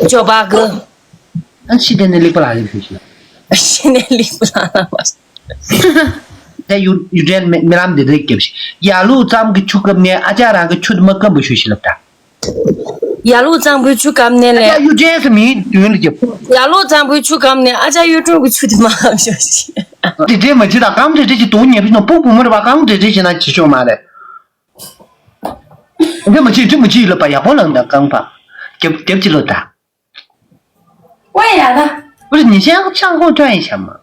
叫八哥。俺西点的里不拉的出去了。现在理不拉了嘛？在有这没那么的给不起，亚路咱们个出个面，阿家那个出的么更不学习了的。亚路咱不出干呢嘞？有这是没对了就。亚路咱不出干呢，阿家有这个出的嘛？小心。这没知道，刚这些多年不是不么的吧？刚这些那几种嘛的。这么记了吧？也不能的刚吧，给不起了的。为啥呢？不是你先向后转一下嘛。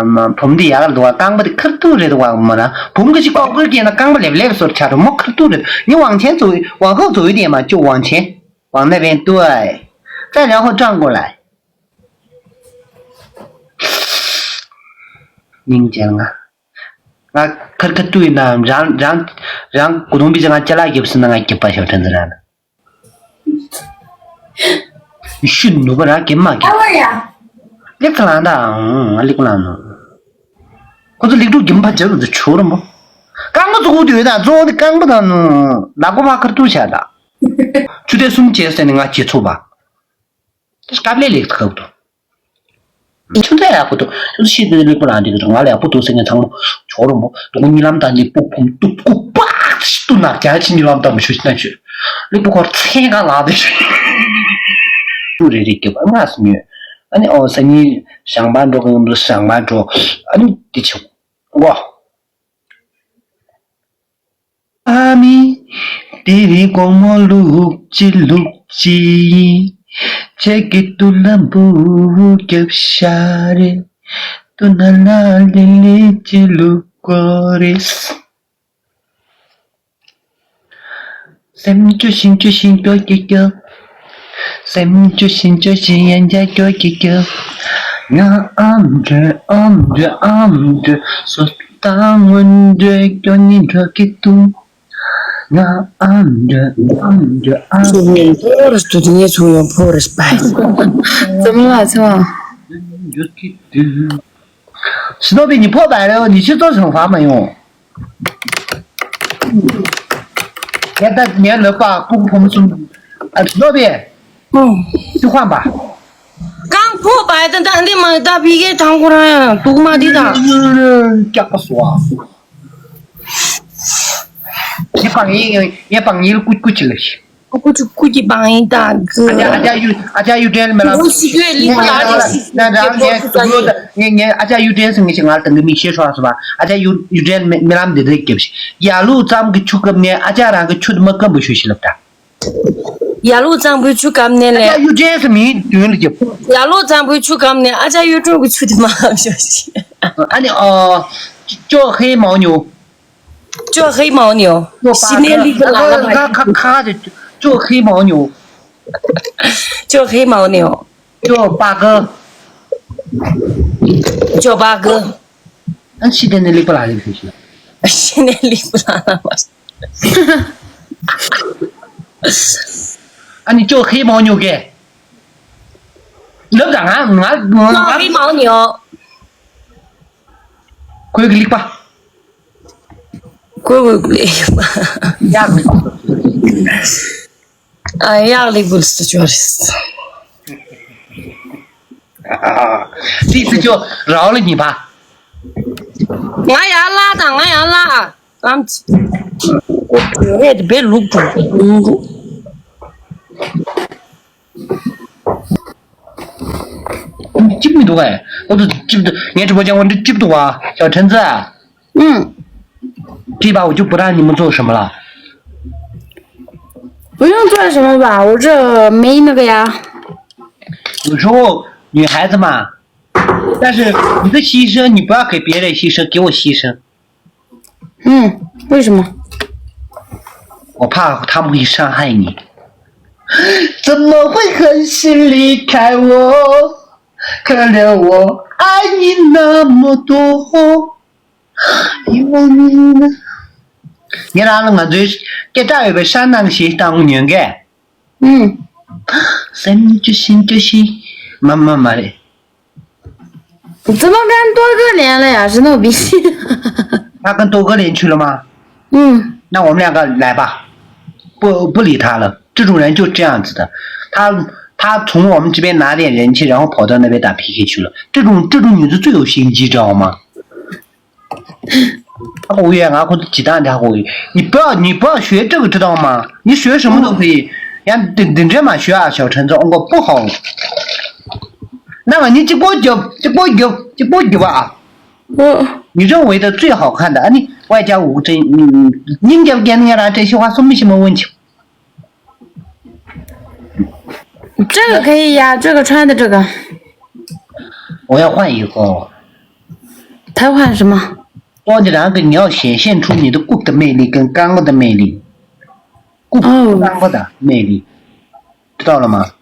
嘛，碰的呀个多，刚不的可多了的话么呢？碰个去高个点，那刚不来不来说差着没可多了。你往前走，往后走一点嘛，就往前，往那边对，再然后转过来。你讲啊，可对呢，让股东比这个加来也不是那个一把小陈子来了。你训路不然给嘛给？你干啥的？你干啥呢？我这里头金牌这个是错了吗？刚不做对的，做的刚不到呢，那个把可多下的。就得送解释那个基础吧，这是干不来可不多。你存在不多，就是现在你不然这个我俩不都是个长错了吗？如果你那么大你不碰都不叭都拿家去你那么大没学习那去，你不搞菜干啥的去？就这个吧，那是没有。俺的是你上班族跟上班族，俺的球，哇！阿弥地里光芒碌叽，这个都能不给下的，都那那里记录过的。sem就行多一个。sem就行人家多一个，我按着，说当问着叫你这个度，我按着。怎么了，操？史诺比，你破百了，你去做惩罚没用。连了吧，不碰松。史诺比。就换吧。刚破百的，但你们大皮给躺过来呀，多嘛的的。这个说，也帮你估计了些。我估计帮一大哥。阿家有点没了。我是月里哪里？那你阿家有点什么情况？等个没写出来是吧？阿家有点没那么的给不起。亚路咱们个出个面，阿家那个出的么更不学习了的。亚路咱不出干呢嘞？有这是没对了就。亚路咱不出干呢，阿家有这个出的嘛？小心。俺的叫黑牦牛。叫黑牦牛。新年里个哪个牌？卡的叫黑牦牛。叫黑牦牛。叫八哥。叫八哥。俺西点的里不拉的出去了。现在理不拉了嘛？你叫黑牦牛给？那干啥？叫黑牦牛。快个礼吧。快吧。哎呀，理不是就是。这次就饶了你吧。俺呀拉，俺我也得别录不。你记不住哎，我都记不住。你直播间我都记不住啊，小橙子。这把我就不让你们做什么了。不用做什么吧，我这没那个呀。有时候女孩子嘛，但是你的牺牲你不要给别人牺牲，给我牺牲。为什么？我怕他们会伤害你。怎么会狠心离开我？可怜我爱你那么多，因为你让我最给大家被山那个些当年个。sem就行，慢的。怎么跟多哥连了呀？是那个逼。他跟多哥连去了吗？那我们两个来吧，不理他了。这种人就这样子的，他从我们这边拿点人气，然后跑到那边打 PK 去了。这种女子最有心机，知道吗？我也俺或者鸡蛋的会，你不要学这个，知道吗？你学什么都可以，等着嘛学啊，小陈子，我不好。那么你这波酒啊，你认为的最好看的，你外加5针，你给人家这些话说没什么问题。这个可以呀，这个穿的这个。我要换一个。他换什么？多的那个你要显现出你的骨的魅力跟刚的魅力，骨刚的魅力，知道了吗？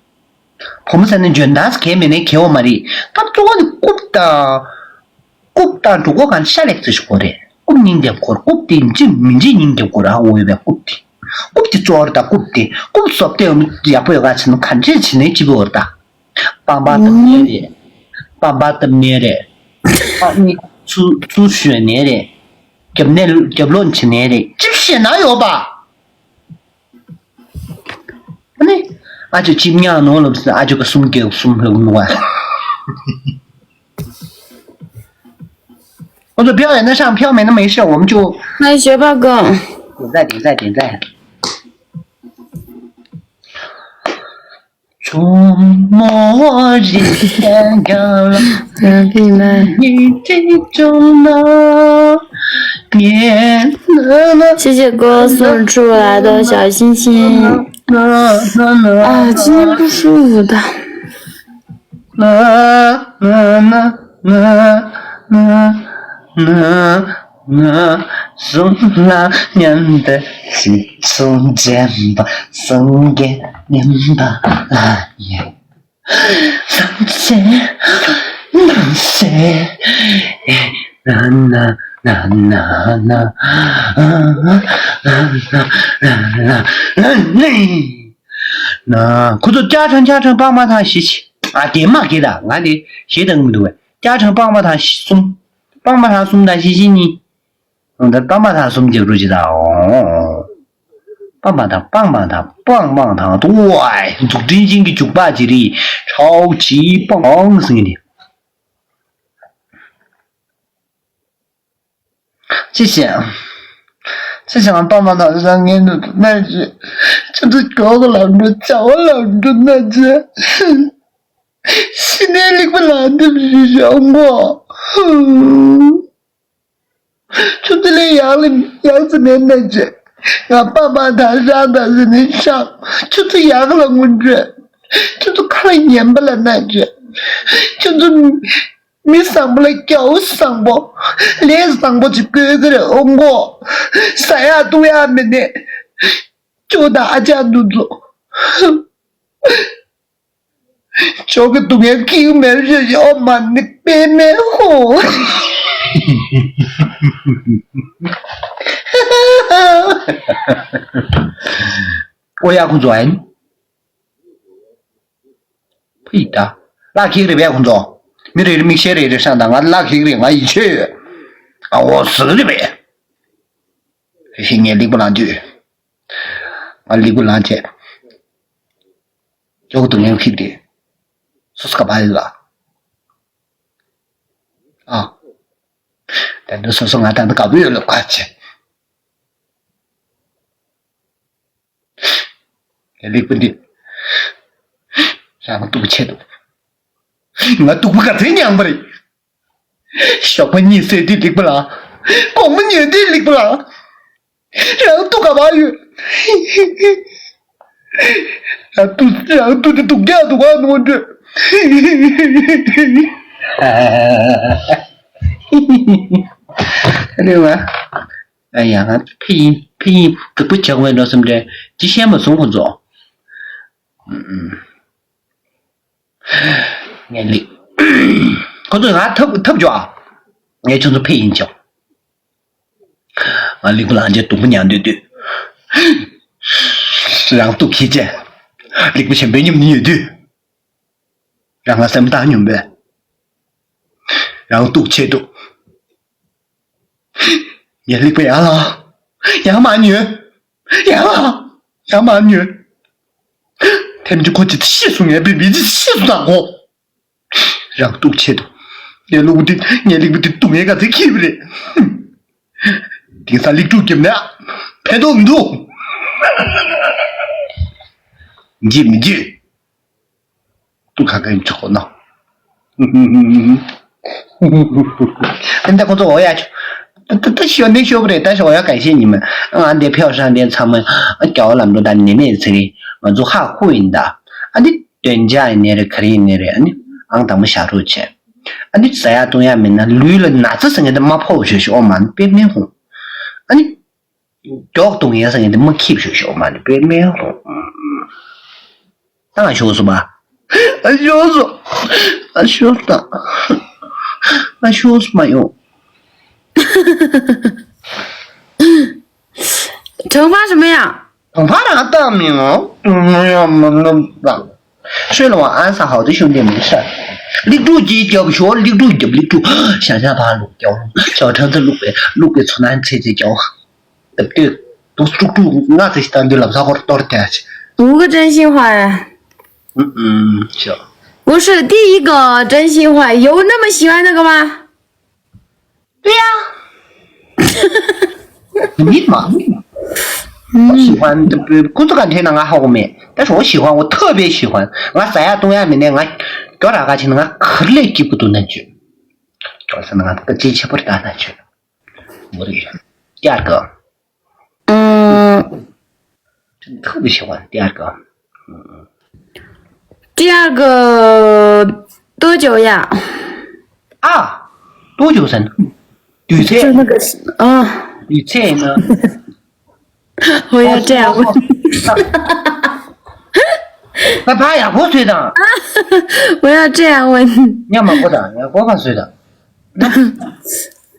我们才能觉得是看没能看我们的，他做的骨的，如果看下来就是过的，骨人家过，骨的民间人家过的，我也别骨的。骨的做的骨的，骨说的我们也不要看成看这起来就不的，爸爸的面的，啊你出血年的，给乱七年的，这些哪有吧？那俺就今年弄了不是，俺就个送了弄啊。我说表演得上票没那没事，我们就来学报告。点赞。触摸之间高了，你这种呢？谢谢哥送出来的小心心。啊，今天不舒服的。送那年的喜从肩膀送给您吧，放弃那些，那可是加成棒棒糖稀奇啊，点嘛给的，俺的写的么多，加成棒棒糖送的稀奇呢。那棒棒糖送就知道哦，棒棒糖，对，做真正的酒吧级的超级棒声的。谢谢俺棒棒糖上面的那些，就是哥哥拦着，叫我拦着那些，现在你不拦的是什么？就是那杨子面那些，俺棒棒糖上的是那上，就是杨了我这，就是看了眼不了那些，就是没上不来脚上不，脸上不去哥哥的我，啥呀都呀没的，就大家都做，这个东西给我们是要满的白面红。我要工作哎，配的，那开的别工作，没得没写的上当，俺那开的俺一去，啊我死的呗，现在离不上去，俺离不上去，这个东西开的，是个白日啊。但都说俺当的搞不了快去，离不的，让我赌钱赌，我赌不个真娘不的，小朋友谁的离不了，我们女的离不了，然后赌个玩意儿，然后赌的赌价赌完我这。对吧？哎呀，配音可不讲完了什么的，之前没送工作。眼里，可是俺特不叫，也就是配音叫。俺离不了这东不娘对，让都看见，离不前被你们女的，让俺什么大女呗，然后赌钱赌。眼里不养了，养马女，养马女，他们就过去细数眼被鼻子细数大过，让都切的，眼路的眼里不的东眼个在看不嘞，第三力度怎么样？拍到唔到？你记没记？都看看你吵闹。现在工作我也去。他学没学不来，但是我要感谢你们。俺的票上的他们教那么多的你那次的，我做还会的。俺的人家那的可以那的，俺他们下周去。俺的这样东亚们呢，绿了哪只是人的马跑学校嘛，别面红。俺的教东亚是人的没 keep 学校嘛，别面红。当然学是吧？俺学是，俺学的，俺学是没用。惩罚什么呀？惩罚哪大名哦？呀么那吧。睡了晚安，啥好的兄弟没事。立住鸡叫不学，立住就不立住。想想把路掉了，小城子路给从南车子叫。对，都住那这些当地老啥好多的天气。5个真心话呀。行。不是第一个真心话，有那么喜欢那个吗？对呀。你嘛？我喜欢工作感觉那个好没，但是我喜欢，我特别喜欢。我三亚东亚面的，我搞哪个去那个可累几不都能去，主要是那个机器不大能去。我的第二个，真的特别喜欢第二个，第二个多久呀？多久生？绿菜。就那个绿菜呢？我要这样问。那怕呀，我睡的。我要这样问。你要么我的，我怕睡的。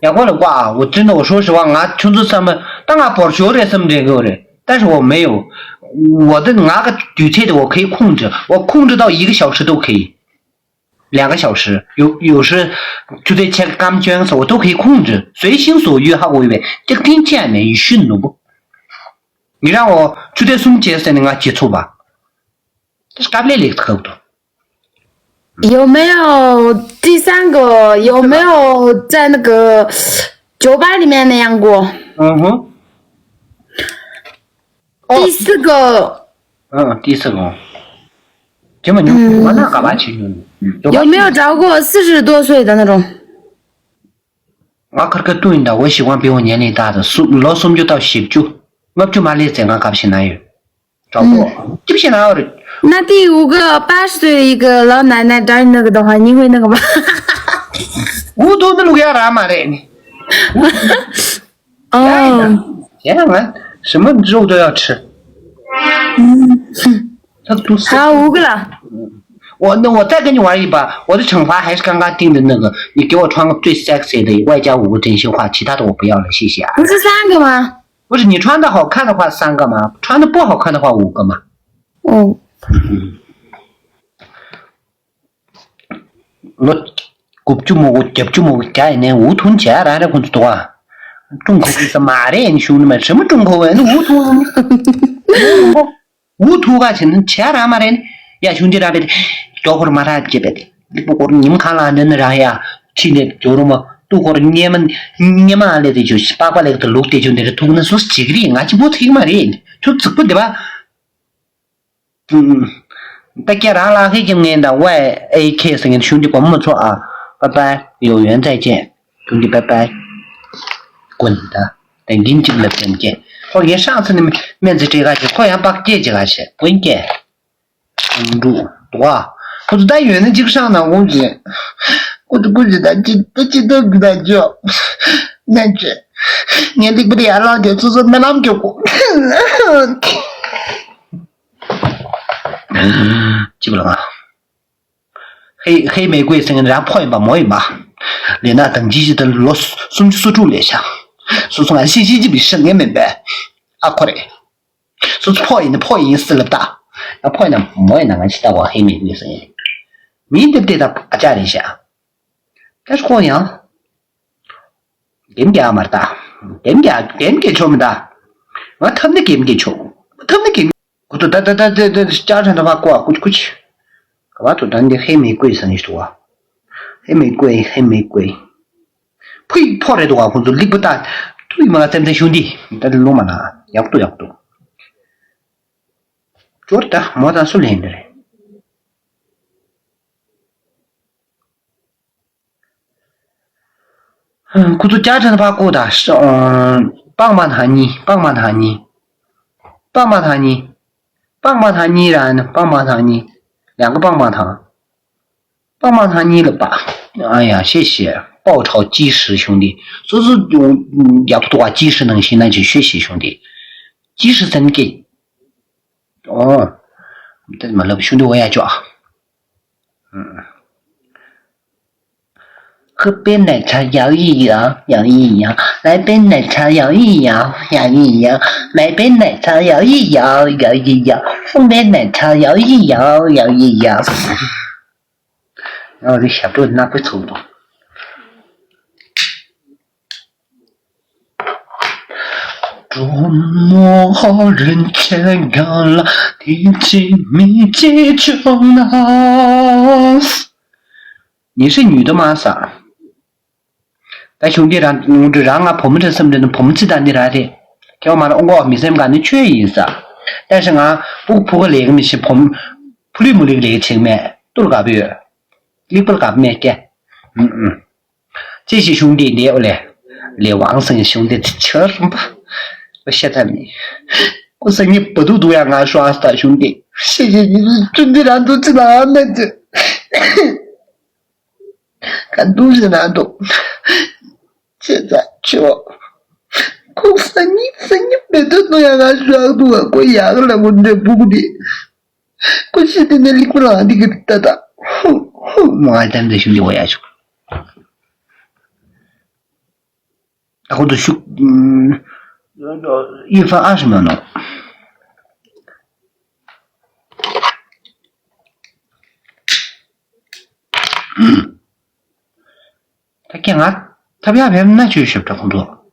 要我的话，我真的，我说实话，俺穷子什么，当俺保修的什么这个的，但是我没有，我的那个绿菜的我可以控制，我控制到1个小时都可以，2个小时，有时就在切干卷的时候我都可以控制，随心所欲哈，我以为这个挺简单一训了不？你让我就在送解释那个接触吧，这是干不来的可不多。有没有第3个？有没有在那个酒吧里面那样过？第4个。第4个。这么牛，我那干嘛去呢？有没有找过40多岁的那种？我可个对的，我喜欢比我年龄大的，老送就到19，我就买来这个干不行哪有？找过，就不行哪有的。那第5个80岁的一个老奶奶找你那个的话，你会那个吗？我都那个啥嘛的呢？现在我什么肉都要吃。他都是。好，5个了。我再跟你玩一把，我的惩罚还是刚刚定的那个，你给我穿个最 sexy 的，外加5个真心话，其他的我不要了，谢谢啊。不是3个吗？不是你穿的好看的话3个吗？穿的不好看的话5个吗？我就没家人呢，5桶钱来的工资多啊，重口味是妈的，你兄弟们什么重口味？那5桶5桶啊，钱来嘛的，呀兄弟来的，叫会儿马上这边的，你不过你们看了人那啥呀，去年就那么。都或者你们来的就是爸爸来的录的就那个图那说是几个人啊，就不听嘛的，就这不对吧？大家让拉黑今年的 YAK 声音兄弟关没错啊，拜拜，有缘再见，兄弟拜拜，滚的，等紧急了再见。好像上次你们面子这个去，好像把这几个去，滚get，住多啊，我就在远的这个上呢，我都不知道这都给他叫，那这年龄不得了，就是没那么久过。记不了啊。黑玫瑰声音，然后泡一把摸一把，连那等机器的罗送住了一下，说从俺信息就比声音明白，快点，说泡音死了大，那泡呢摸一那个其他我黑玫瑰声音，明对不对？他把家里下。但是好像点给嘛的，点给错没的，我他们给没给错，他们给。我都家常的话过去，我都当的黑玫瑰是你说，黑玫瑰，呸，跑来多啊，我都力不大，对嘛，咱们兄弟，你在这弄嘛啦，要不多，做的没得说连的嘞。我都家常的话过的是棒棒糖泥然棒棒糖泥2个棒棒糖泥了吧？哎呀，谢谢，爆炒鸡食兄弟，说是要不多鸡食能行，那就学习兄弟，鸡食真给哦，这么了兄弟我也叫喝杯奶茶摇一摇，来杯奶茶摇一摇，买杯奶茶摇一摇，送杯奶茶摇一摇。然后就想不那不抽动。捉摸人间高了，提起密集中了。你是女的吗？啥？但兄弟让我这让碰这什么的碰起单的来的，叫我妈的我没什么干的缺意思啊。但是不个那个没是碰里木那个情面，都是干不了，你不是干不了的。这些兄弟聊嘞，聊旺盛兄弟确实吧。我现在没，我说你不都样耍大兄弟，谢谢你真的让都知道那这。看都是那种，现在就可是你别的都让俺说多，我养了我这不的，我现在那里不让你给他打，妈咱这兄弟我也去，或者是1分20秒呢。他干啥？他别那去学不着工作。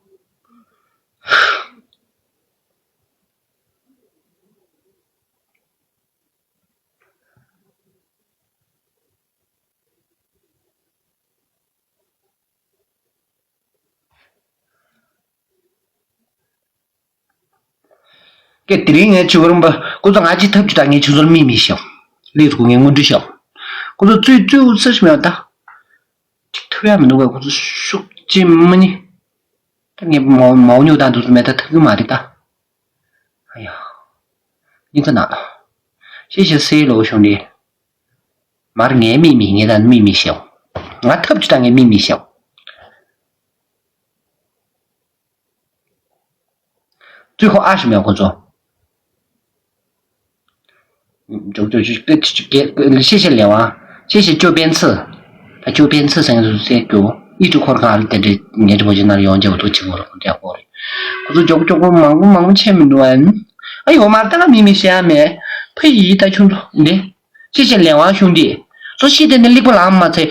给第二年就我们我说俺去偷去打你就是秘密小，例如我只小，我说最后30秒打。偷呀么多个，我是说怎么呢？你牦牛蛋都是买的偷嘛的打。哎呀，你在哪？谢谢 C 罗兄弟。妈的，俺秘密，你的秘密小，俺偷不去打俺秘密小。最后20秒，我说。就给谢谢刘啊，谢谢旧编次。就边次生就是这个，一直看看在这你直播间那里用就都听过了，这样过的。我说叫我忙前面乱，哎呦妈，等下秘密下面配一代群主，你谢谢2万兄弟，说现在那里不浪嘛才，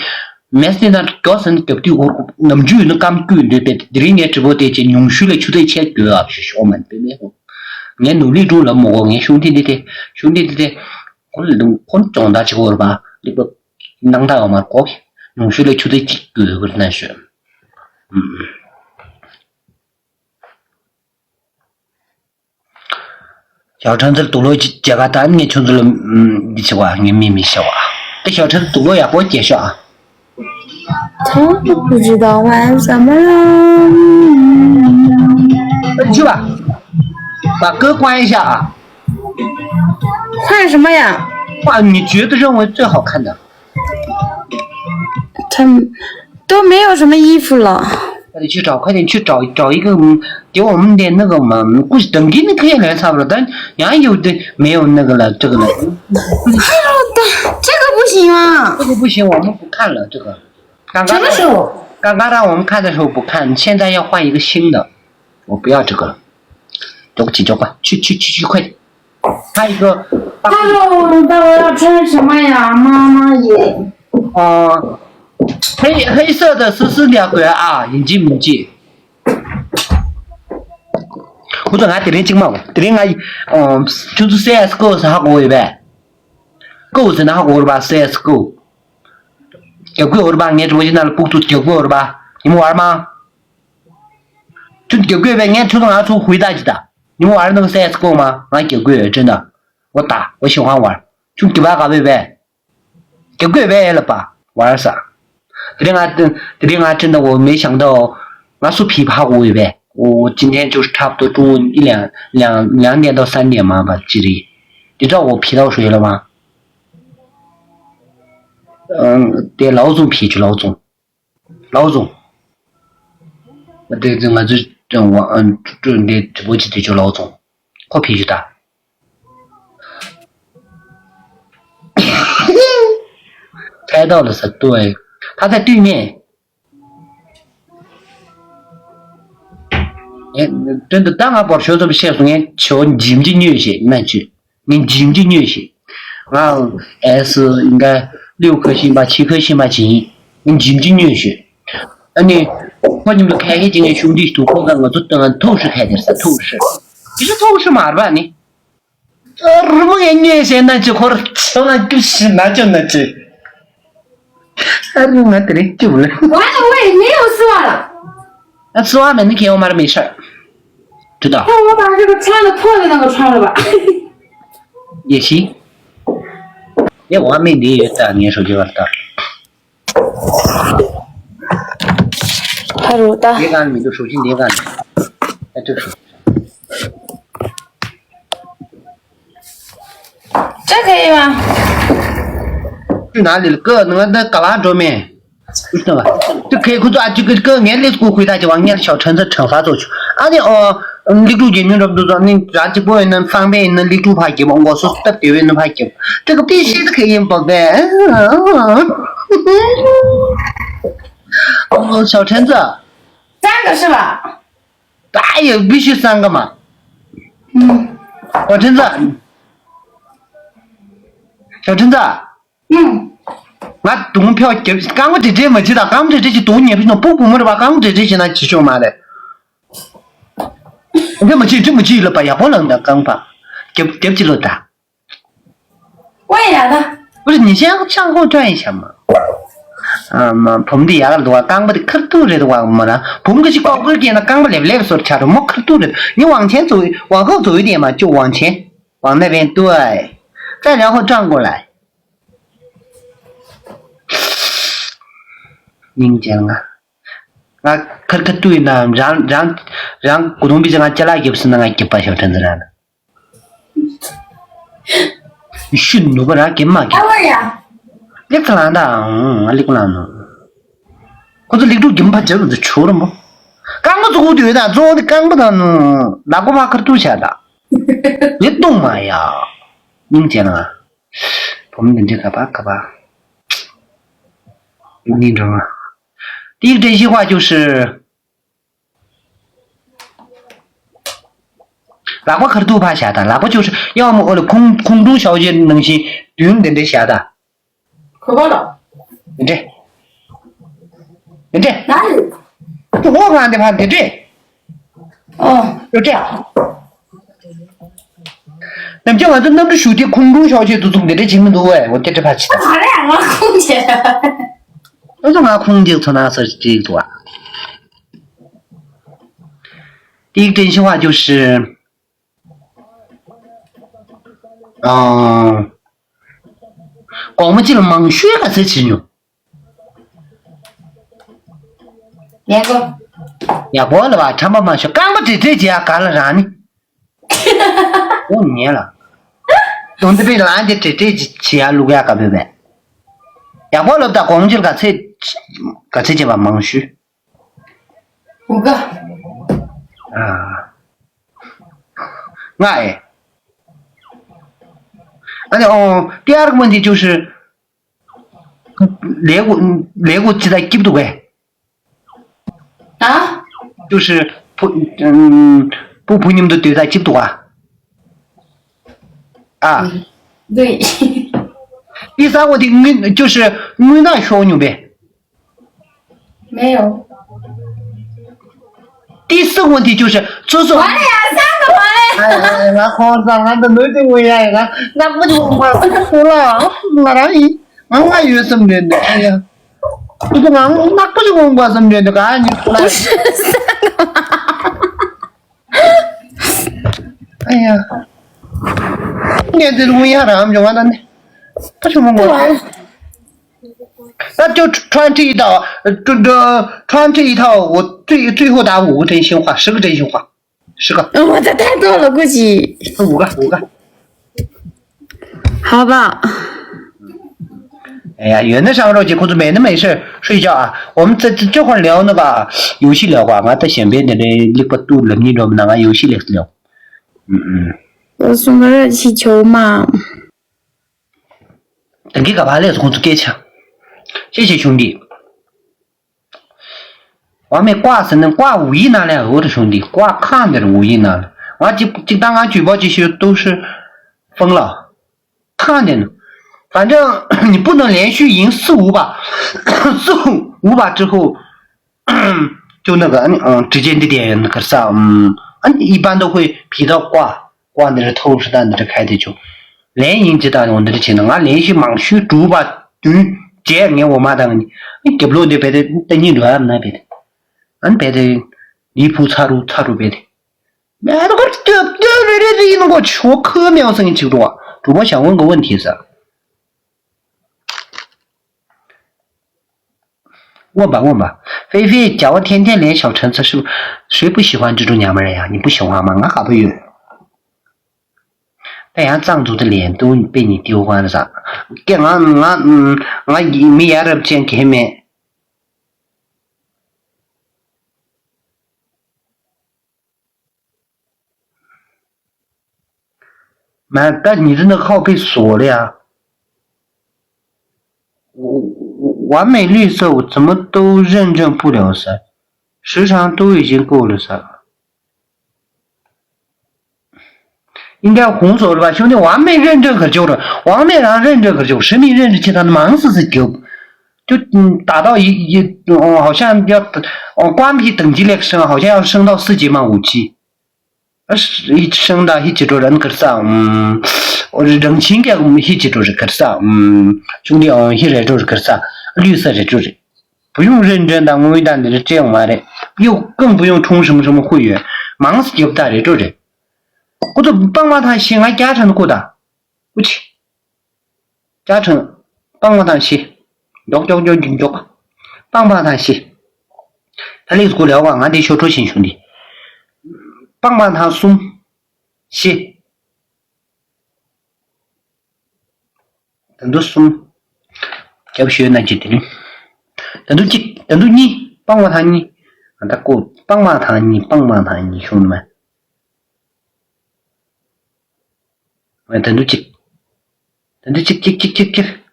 没事那高声对不对？我那么久那刚过的别第2年直播间就用手来出的钱个啊，是我们对没有？俺努力做了么？俺兄弟的，我能很长大结果了吧？那个能大嘛过去。用手来出的几个我难说，小橙子多了几个单，你村子了，你去玩，你秘密小啊，这小橙子多了也不介绍啊。他不知道玩什么了。去吧，把歌关一下啊。换什么呀？换你觉得认为最好看的。他都没有什么衣服了。快点去找一个给我们的那个嘛，估计等给你可以来差不多，但人有的没有那个了，这个了。这个不行啊！这个不行，我们不看了。这个什么时候？刚刚让我们看的时候不看，现在要换一个新的，我不要这个了。这个急着换，去快点！还有一个。那我要穿什么呀？妈妈也。黑色的14条轨啊，眼睛不记。或者俺这里经嘛，这里俺就是 CS:GO 是哈过一呗，Go 是哪过的吧 ？CS:GO， 叫过的吧？俺直播间那不都叫过的吧？你们玩吗？就叫过呗，俺初中俺出回答去的。你们玩那个 CS:GO 吗？俺叫过，真的，我打，我喜欢玩，就给玩个呗，叫过呗了吧？玩啥？这里俺真的我没想到，俺说琵琶过一呗。我今天就是差不多中午2点到3点嘛吧，记得。你知道我批到谁了吗？对，老总批去老总，我对这我的直播间的叫老总，我批去的。猜到了是对，他在对面。真的，当俺把小这么写出来，瞧你进不进去些，那句，你进不进去些，俺 S 应该6颗星吧，7颗星吧进，你进不进去些？你把你们开黑进去兄弟都看看，我就等俺透视开的是透视，你是透视嘛吧你？我给你先那句话了，从来就是那叫那句，俺这里就了。完了，我也没有丝袜了。那丝袜们你看我买了没事儿，知道？那我把这个穿的破的那个穿了吧。也行。也我还没理解的，你手机玩的。还有的。叠杆里面就手机叠杆里，哎，这个手机。这可以吗？去哪里了？哥，那旮旯桌面。不知道吧？这开口抓这个俺来给我回答就往俺小橙子惩罚走去。俺的立柱见面这不多你抓这个能方便能立柱拍给吗？我说的对能拍给，这个必须是可以报的。小橙子3个是吧？哎呀，必须3个嘛。小橙子。俺东票就刚我这没记得，刚我这些多年不是补没的吧？刚我这些那继续嘛的，这么记了吧？也不能的，刚吧，对不起了的。为啥的？不是你先向后转一下嘛？嘛，碰的呀，的话，刚不的可多的话没了，碰个是高个点了，刚不来不来个说的差的没可多的，你往前走，往后走一点嘛，就往前，往那边对，再然后转过来。你讲啊，俺可对呢，让股东比这俺接来也不是那俺给把小橙子来了，你训怒不然给嘛给？你个懒的，你个懒的，或者你都给把这个子出了么？刚我做对的，做的刚不到呢，那个把可都下的，你懂吗呀？你讲啊，我们这个吧，你知道吗？第一个真心话就是，那个可是都怕下的，那个就是要么我的空中小姐能行，不用等着下的。可不了。你这，哪里？我看的话，你这。哦，就这样。那么讲话，那不是的空中小姐都总得进门多哎，我在这怕起的。哪两个空姐？我说俺空姐从哪是这多啊？第一个真心话就是，光没进了忙学还是几牛？2个。也过了吧，差不多忙学，干不这节干了啥呢？5年了，总得被拦的这节路呀干不呗？也过了的光进了个这节吧忙学。5个。哎，第二个问题就是那个记得记不住哎。啊？就是不你们的对待记不住啊？对。第三个的就是我那小牛呗。没有。第四个问题就是这是。完了呀，3个完了。哎，俺好上，俺都没对我呀，俺不就我哭了，俺那一，俺有什么的？哎呀，不是俺那不就我什么的？俺你哭了。不是3个。哎呀，你这问一下他们就完了呢，不是我。那就传这一道，传这一套，我最后打5个真心话，10个真心话，10个。我这太多了，估计。5个。好吧。哎呀，有那上着急，可是没那没事睡觉啊。我们这会儿聊那个游戏聊吧，俺在前边的那不都人你知道吗？那个游戏来聊。我送个热气球嘛。等给干嘛来？是工资给钱。谢谢兄弟。外面挂是能挂5亿拿了，我的兄弟挂看的5亿拿了。我就当俺举报这些都是疯了，看的呢。反正你不能连续赢4、5把，4、5把之后，就那个直接的点那个啥，一般都会批到挂那是透视弹的这开的就连赢几单我那的技能，俺连续忙续2把，这年我妈当你给不了的别的等你乱那别的，俺别的离谱插入别的，那个这那个缺课苗生记住啊！主播想问个问题是。问吧，菲菲叫我天天练小橙子，是不？谁不喜欢这种娘们儿呀？你不喜欢吗？俺还不有。哎呀，藏族的脸都被你丢光了啥？给俺没眼的见给面。但你的那个号被锁了呀。完美绿色我怎么都认证不了噻，时长都已经够了噻，应该红手了吧，兄弟，完美认证可久了，完美让认证可久，实名认证其他的忙死是久，就打到好像要关闭等级那个升，好像要升到4级嘛5级，一升到1级多人可是我人情给我们1级多是可是兄弟现在就是可是绿色的就是不用认证的，我们的是这样玩的，又更不用充什么会员，忙死就不打的就是。我都帮忙他写，俺加成的过的，不去，加成帮忙他写，要，帮忙他写，他那个过了啊，俺得学出行兄弟，帮忙他送写，等到送，要不学那几点，等到你帮忙他你，让他过帮忙他你兄弟们。等着接，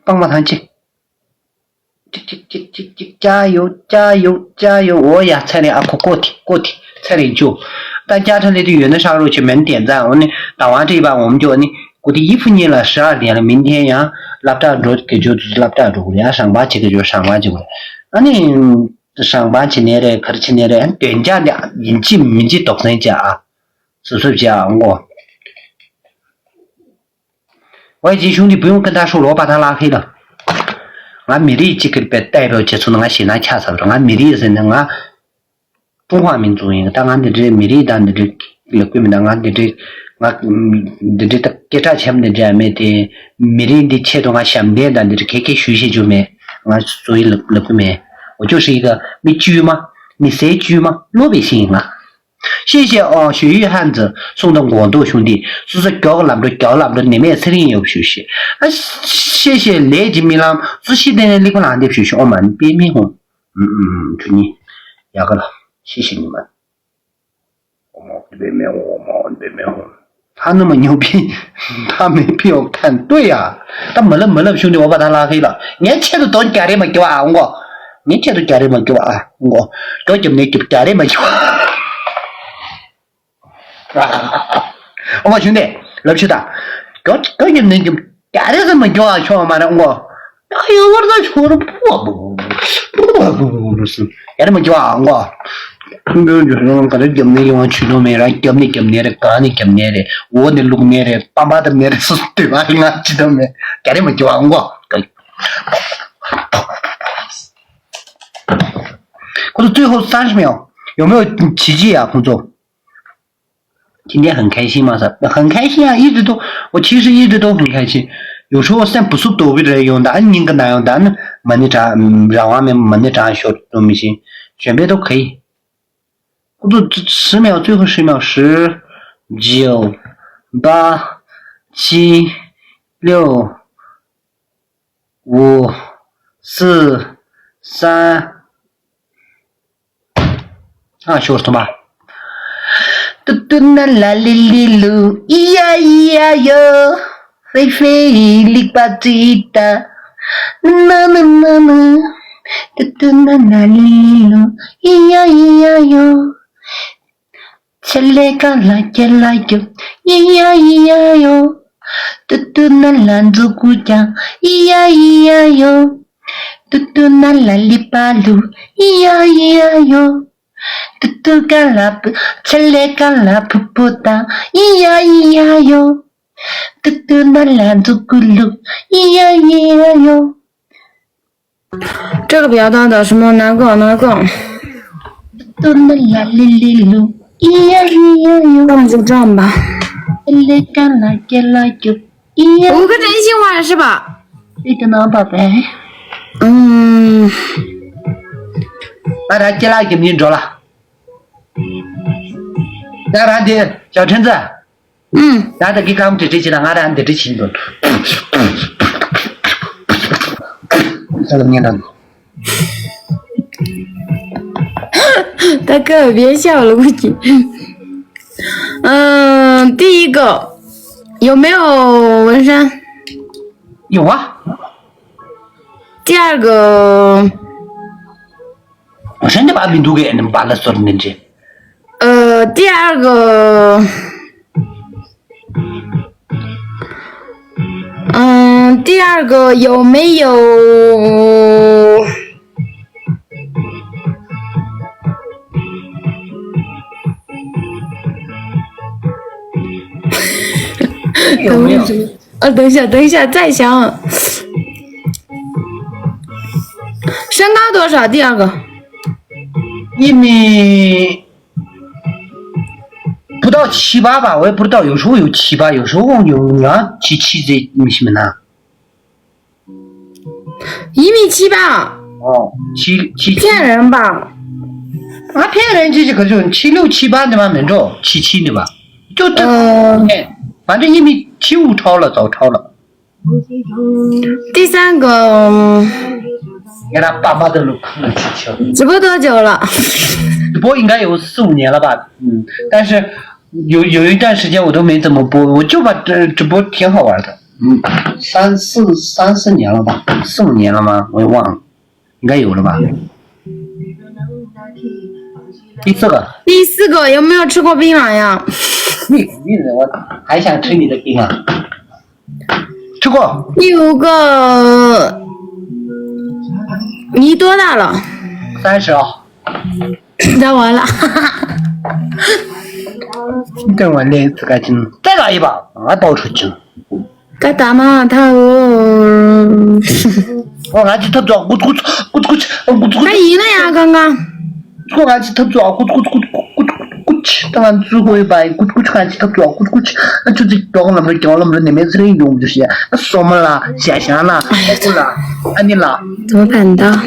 帮忙他接，加油！我呀，菜脸过体，菜脸就，大家这里的远的上路去门点赞，我呢打完这一把我们就呢，我的衣服捏了12点了，明天呀，拉不着给就拉不着了，上班几个就上班几个，上班几年的，可是几年的，短假的，民记独生家啊，是不是讲我？外籍兄弟不用跟他说了，我把他拉黑了。俺米粒几个代表接触那俺西南恰啥了，俺米粒是那俺中华民族人，但俺的这米粒当的这国民党俺的这俺的给他前面的这没的米粒的切到俺相边的这 KK 学习就没，俺所以了不没，我就是一个没居吗？没谁居吗？老百姓啊。谢谢雪域汉子送的广东兄弟，就是叫那么多里面森林有休息。谢谢雷吉米拉，仔细的那个男的休息，我们别面红。祝你两个了，谢谢你们。我别面红，他那么牛逼，他没必要看。对呀，他没了，兄弟，我把他拉黑了。年前都到家里面给我啊，年前都家里面给我啊，到就没给家里面给我。我兄弟，老皮的，刚你们就干的什么叫啊？瞧嘛的我，哎呀，我这说的不是，干什么叫啊？ 그러면 저는 그래 겸내 영화 추노메라 겸내 겸내래 까니 겸내래 오늘 룩내래 빠마드내래 소스트 와잉아 지도메 깨리면 좋아한 거 그래도 最后30秒有没有奇迹啊工作今天很开心吗？很开心啊，我其实一直都很开心。有时候现在不是都为了用的，你跟那样的呢，没得啥，让外面没得啥学东西，全部都可以。我都10秒，最后10秒，10、9、8、7、6、5、4、3，学什么？嘟嘟啦啦哩哩噜，咿呀咿呀哟，飞飞哩吧唧的，啦啦啦啦，嘟嘟啦啦哩哩噜，咿呀咿呀哟，切嘞嘎啦切啦哟，咿呀咿呀哟，嘟嘟啦啦祖古讲，咿呀咿呀哟，嘟嘟啦啦哩吧噜，咿呀咿呀哟。嘟嘟嘎啦不，切嘞嘎啦噗噗哒，咿呀咿呀哟，嘟嘟啦啦嘟咕噜，咿呀咿呀哟。这个表达的什么？哪个？嘟嘟啦啦哩哩噜，咿呀咿呀哟。那我们就这样吧。切嘞嘎啦嘎啦哟，咿呀。5个真心话是吧？对的呢，宝贝。把它接了，给你着了。那俺的小橙子，俺的给俺们这些了，俺的这些了，这个念的。大哥别笑了，估计。第一个有没有纹身？有啊。第二个。我现在把名都给人把那说的那些。第二个，第二个有没有？有没有？等一下，再想。身高多少？第二个。1米不到7、8吧，我也不知道，有时候有7、8，有时候有2、7、7这你什么呢？1米7吧。哦，7。骗人吧？骗人这个就7、6、7、8的嘛，没着7、7的吧？就这，反正1米75超了，早超了。第三个。给他爸妈都看了7。直播多久了？直播应该有4、5年了吧，但是有一段时间我都没怎么播，我就把直播挺好玩的，3、4年了吧，4、5年了吗？我也忘了，应该有了吧。第四个有没有吃过槟榔呀？你我还想吃你的槟榔，吃过。第5个，你多大了？30哦。那完了。你跟我练一次感情，再来一把，到处去。该打嘛，他我俺去他抓，我他赢了呀，刚刚。我俺去他抓，我去，当然最后一把，我去俺去他抓，那就是抓了没掉了没，那边是人用就是，那什么啦，下乡啦，我啦，你啦。怎么办的？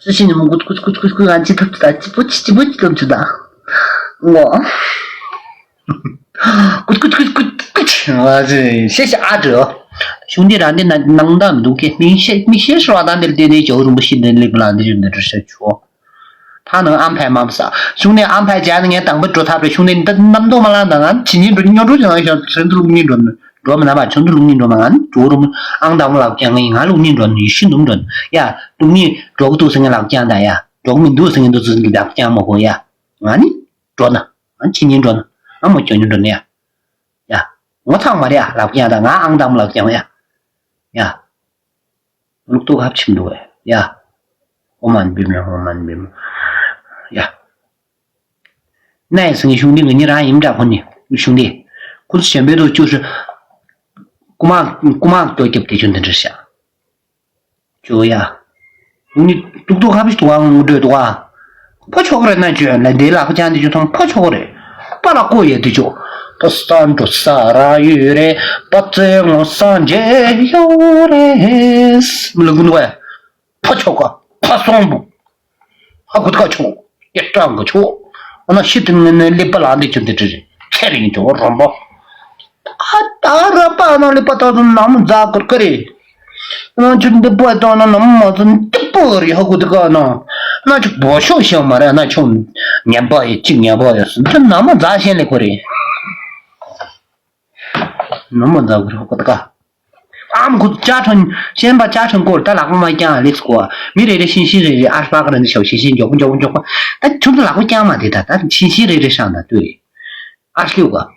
这些你们我俺去他抓，几不都知道，我这谢谢阿哲。兄弟咱的能当都给你先说咱的交通不行的那不然的就那这是错，他能安排吗？不是啊，兄弟安排家人也当不着他的兄弟，你那么多嘛啦的，俺今年你要做这样小成都6年转的，我们那把成都6年转嘛，俺做我们俺当老乡的，俺6年转你是农转呀，6年做个都是俺老乡的呀，做个民都是俺都是老乡么活呀，俺呢转呢，俺今年转呢，俺没今年转的呀。我唱嘛的呀，老乡的，俺当老乡呀，lúc tôi hấp chim đuổi, yeah, ôm ăn bìm, 呀，那是你兄弟，你让你们家朋友兄弟，可是现在都就是姑妈都给不得兄弟这下，就呀，你都还不是多我这多啊，不巧个那句那对了，不讲的就他们不巧个的，把那过夜的就。不散着撒拉月嘞，不在我上街有嘞，那个东西，不巧个，不爽不，还不得个巧，一张个巧，我那写的那里不拉的就在这里，开人就什么，打了把那里把他那么咋个个嘞，那就得不到那么子的不里还不得个呢，那就不小心嘛的，那就年包也今年包也是，这那么咋现在个嘞？那么早我的个，俺们家城先把家城过了，到哪个嘛讲历史过，没得信息的28个人的小信息，叫，但从哪个讲嘛的，但信息的上的对，26个，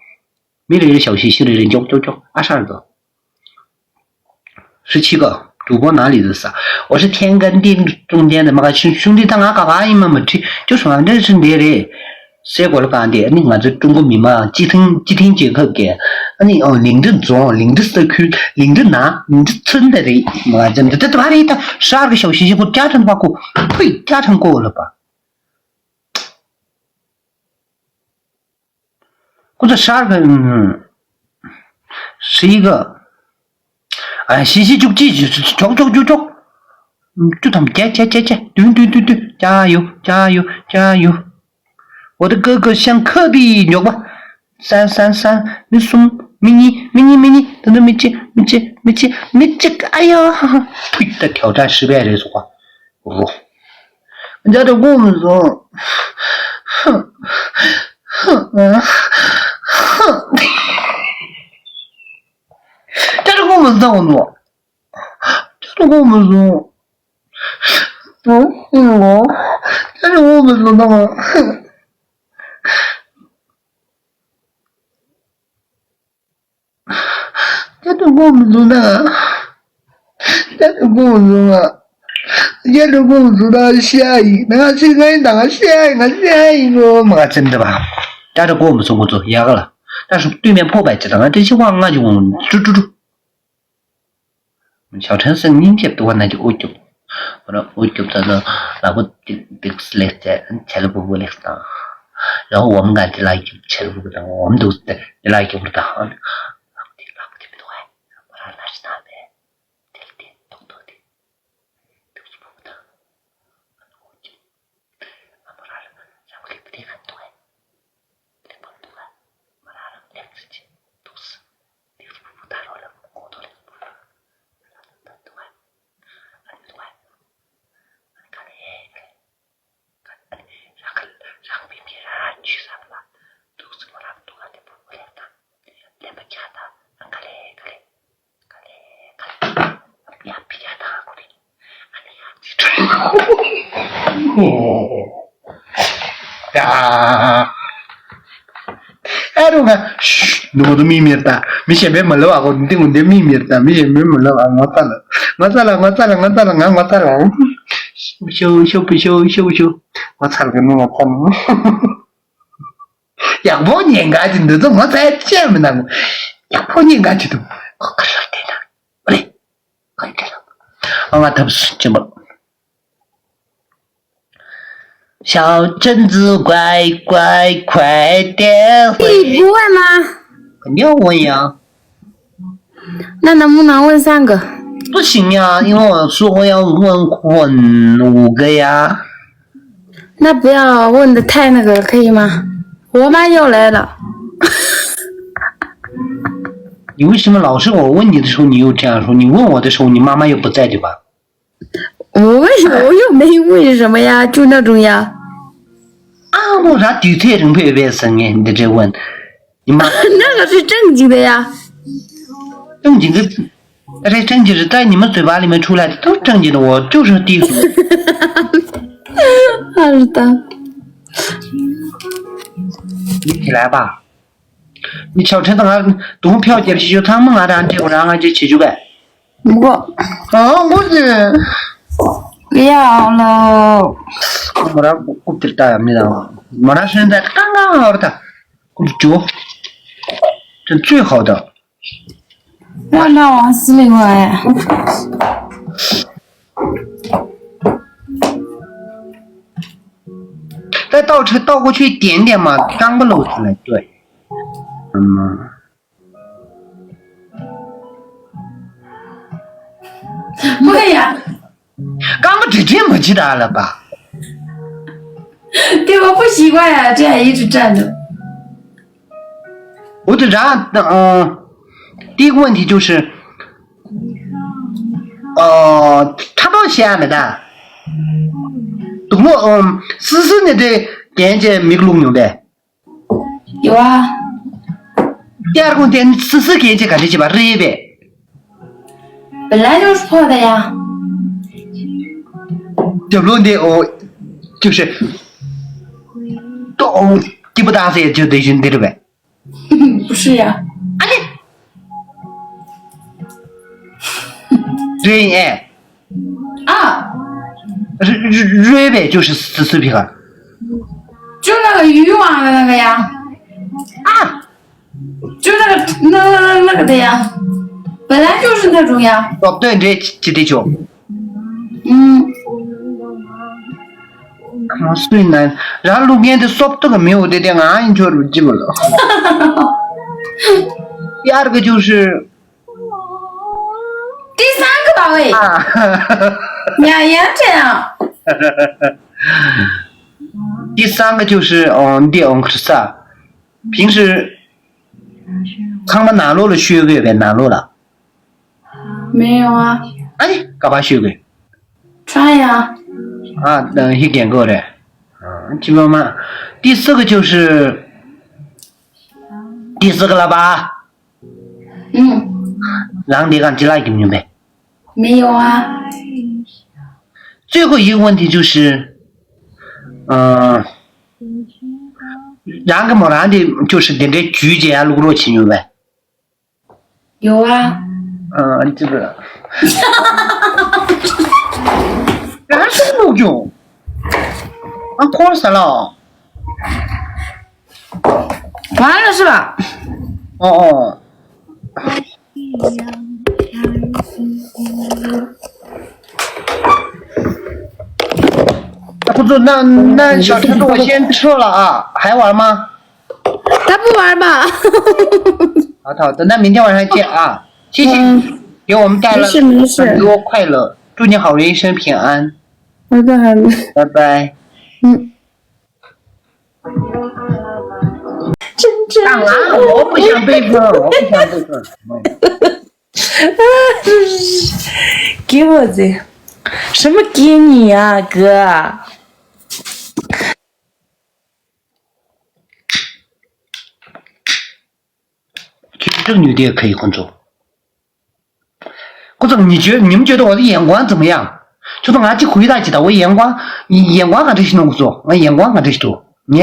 没得小信息的人叫22个，17个，主播哪里的事？我是天跟地中间的嘛个兄弟，他俺干嘛嘛没去，就说这是你的。谁过来干的？你看这中国密码几天结合给，你哦领着庄、领着社区、领着哪、领着村的人，妈真的这他妈的12个小信息我加成吧过，呸，加成过了吧？或者12个11个，哎，信息就记就他们加，对，加油！我的哥哥像科比，牛吧？333，你送迷你，等等没接，哎呀，呸！的挑战失败这说话，哦，人家都跟我们说，这都跟我们这么说，这都跟我们说，这是我们说的吗？这都跟我们说的，这都跟我说了，这都跟我说的下一，那个现在那个下一个嘛，真的吧？这都跟我们说过做一个了，但是对面破败知道啊，这些话我就住。小陈生明天的话那就我就在那个这是来在切了不来的，然后我们干的来就切了不的，我们都是在来就不的。呀，哎，这个，嘘，我都秘密的，没先别没了啊，我听我的秘密的，没先别没了啊，我咋了，修，我操了个你我操了，要不年干净的，这我才见没那个，要不年干净的，我可是对的，我来，可以这样，我他不是这么。小贞子乖，快点回。你不问吗？肯定要问呀。那能不能问3个？不行呀，因为我说我要问5个呀。那不要问的太那个，可以吗？我妈又来了。你为什么老是我问你的时候你又这样说？你问我的时候你妈妈又不在对吧？我又没为什么呀，就那种呀。啊，我啥地铁人别生哎，你在这问，你妈那个是正经的呀。正经的，而且正经是在你们嘴巴里面出来的，都正经的，我就是地主。是的。你起来吧，你小陈等东票接啤酒汤嘛，俺这我让俺这去就呗。我啊，我是。要了。我那不知道你知道吗？我那现在刚刚好的，我就这最好的。我那往死里玩。再倒过去一点点嘛，刚个露出来，对。对呀。刚个直接没记得了吧？对，我不习惯呀，这样一直站着。我的然第一个问题就是，差不多写没的，懂了是那的点解没个弄呗？有啊。第二个问题，是点解感觉去吧热呗？本来就是破的呀。对不对？就是都地不打碎就得扔掉了呗。不是呀。啊你，对哎。啊。瑞呗，就是四皮哈。就那个渔网的那个呀。啊。就那个的呀，本来就是那种呀。哦，对，这记得就。看水呢，然后路边的说这个没有的点安全路基本了。第二个就是。第三个吧喂。呀呀这样。第三个就是可是啥？平时看们哪路了学过呗？哪路了？没有啊。哎，干嘛学过？穿呀。啊，等一点过的。基本嘛。第四个就是第四个了吧？让你看起来明白？没有啊。最后一个问题就是，然个没然的，就是那个拒绝录入去明白？有啊。这个。然是录用。破死了。完了是吧？哦。不是，那小陈子我先撤了啊，还玩吗？他不玩吧？好的，那明天晚上见啊！谢谢你给我们带来很多快乐，祝你好人一生平安。好的，拜拜。真当然，我不想备份。给我这什么给你呀，哥？其实这个女的也可以工作。或者你们觉得我的眼光怎么样？就是俺去回答起来，我眼光俺这些弄做，我眼光俺这些多。你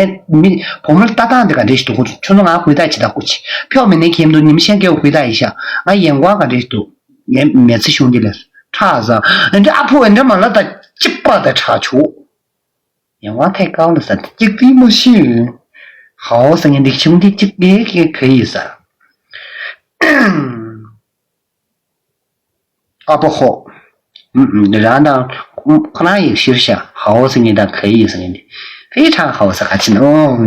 我们搭档的俺这些多，就是俺回答起来过去。票面那看不懂，你们先给我回答一下。俺眼光俺这些多，每次兄弟来差是，人家阿婆人家嘛那的鸡巴的差球，眼光太高了噻，这个没行。好声音的兄弟，这个也可以噻。不好。然后可能有些想好声音的可以声音的非常好是还是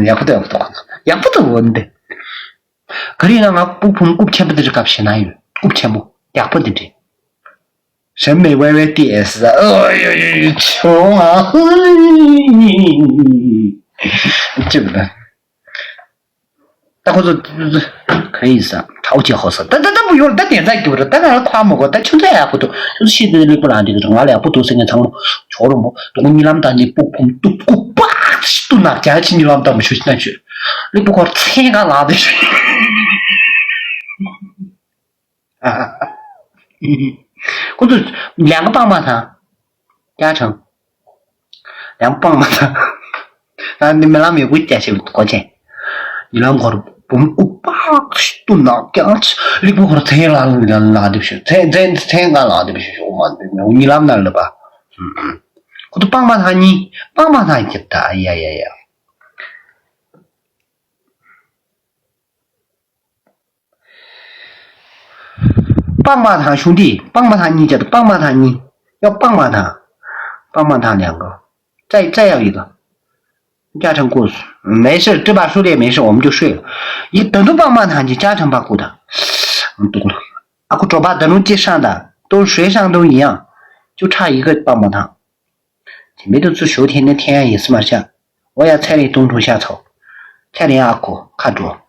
也不得的。可是呢，不钱不得这个偏哪有？不钱不也不得这。审美歪歪点是哎呦穷啊！这个。但或者可以是超级好吃，但不用，但点赞给我的，但是夸么个，但现在也不多，就是现在的不难这个中华了不多时间长了，错了么？如果你那么大你不都叭都拿家去你那么大么学习那去，你不光菜干拿的去，或者2个棒棒糖，加成2个棒棒糖，你们那边会点些多少钱？你那么不把都拿家去，你不可能太拿的不行，太拿的不行，我你那么难了吧？我都帮他你，帮他一的，哎呀呀呀！帮他兄弟，帮他你觉得帮他你，要帮他两个，再要一个。加成故事，没事，这把输的也没事，我们就睡了。一等都帮他，你加成把顾的，懂了。啊，我找把等都接上的，都水上都一样，就差一个帮他。没得做秋天的天也是嘛下，我要菜里冬虫夏草，菜里阿苦看着。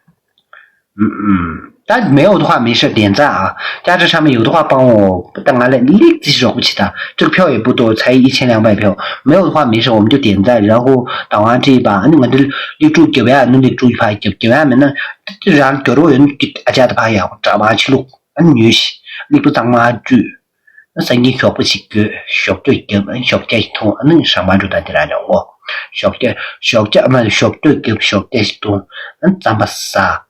但没有的话没事，点赞啊！价值上面有的话帮我等完了立即说不起他，这个票也不多，才1200票。没有的话没事，我们就点赞，然后打完这一把，那我这你注9万，那你注一排9万门呢，这让各种人给大家的牌呀，这把去路，女士，你不当嘛住，那生意学不起个，学对个，学这一通，那上班就在这来着我，学这嘛学对个，学这一通，咱把啥？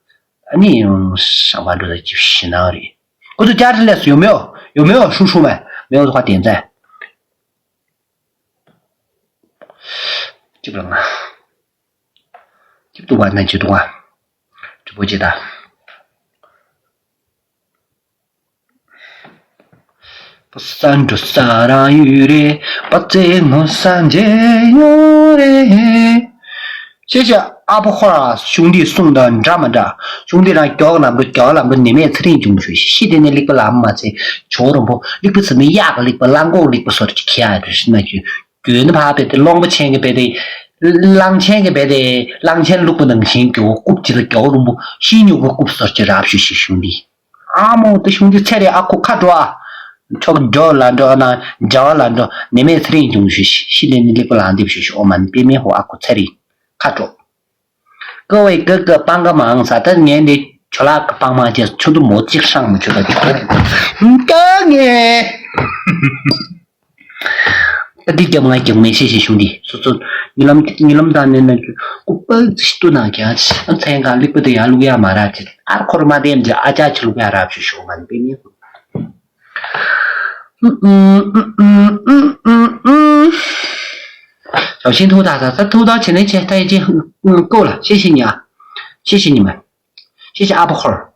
你上班都在就洗脑里，我这价值来有没有叔叔们？没有的话点赞。就不能啊，就读完那就读完，直播间的。不散着洒大雨的，把这我三姐有的。谢谢阿布哈尔兄弟送的，你知道吗？兄弟让教那个里面吃点进去，西的那里个那么子，瞧着不？你不是没压个，你不啷个你不说的去看，就是那句，跟着怕别的浪不钱个别的，浪钱个别的，浪钱如果能行，给我估计了教了不？犀牛我估说这让学习兄弟，阿么的兄弟菜的阿苦看着啊，瞧个教烂着那，教烂着，里面吃点进去，西的那里个烂的学习，我们边面和阿苦菜的。看着，各位哥哥帮个忙，啥的年的出那个帮忙就出到摩机上面去了，干耶！你叫我讲没？谢谢兄弟，说你那么大年那个，我不是多难干起，我参加你不得呀，路亚马拉去，阿克尔马点子，阿家去路亚拉去修嘛，别面。小心偷打他偷到钱的钱他已经够了，谢谢你啊，谢谢你们，谢谢阿布哈尔，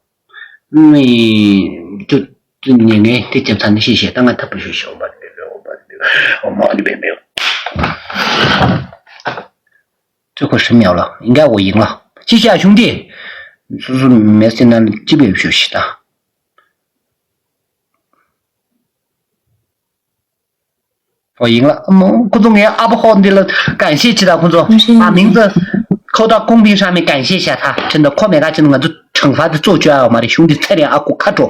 就你给对检查的谢谢，当然他不是小吧，我妈那边没有，最后10秒了，应该我赢了，谢谢啊兄弟，叔叔没事呢，基本有休息的。我赢了，观众给阿布好的了，感谢其他观众，把名字扣到公屏上面，感谢一下他，真的，后面他真的就惩罚的做绝啊！我妈的兄弟，菜点阿古看着，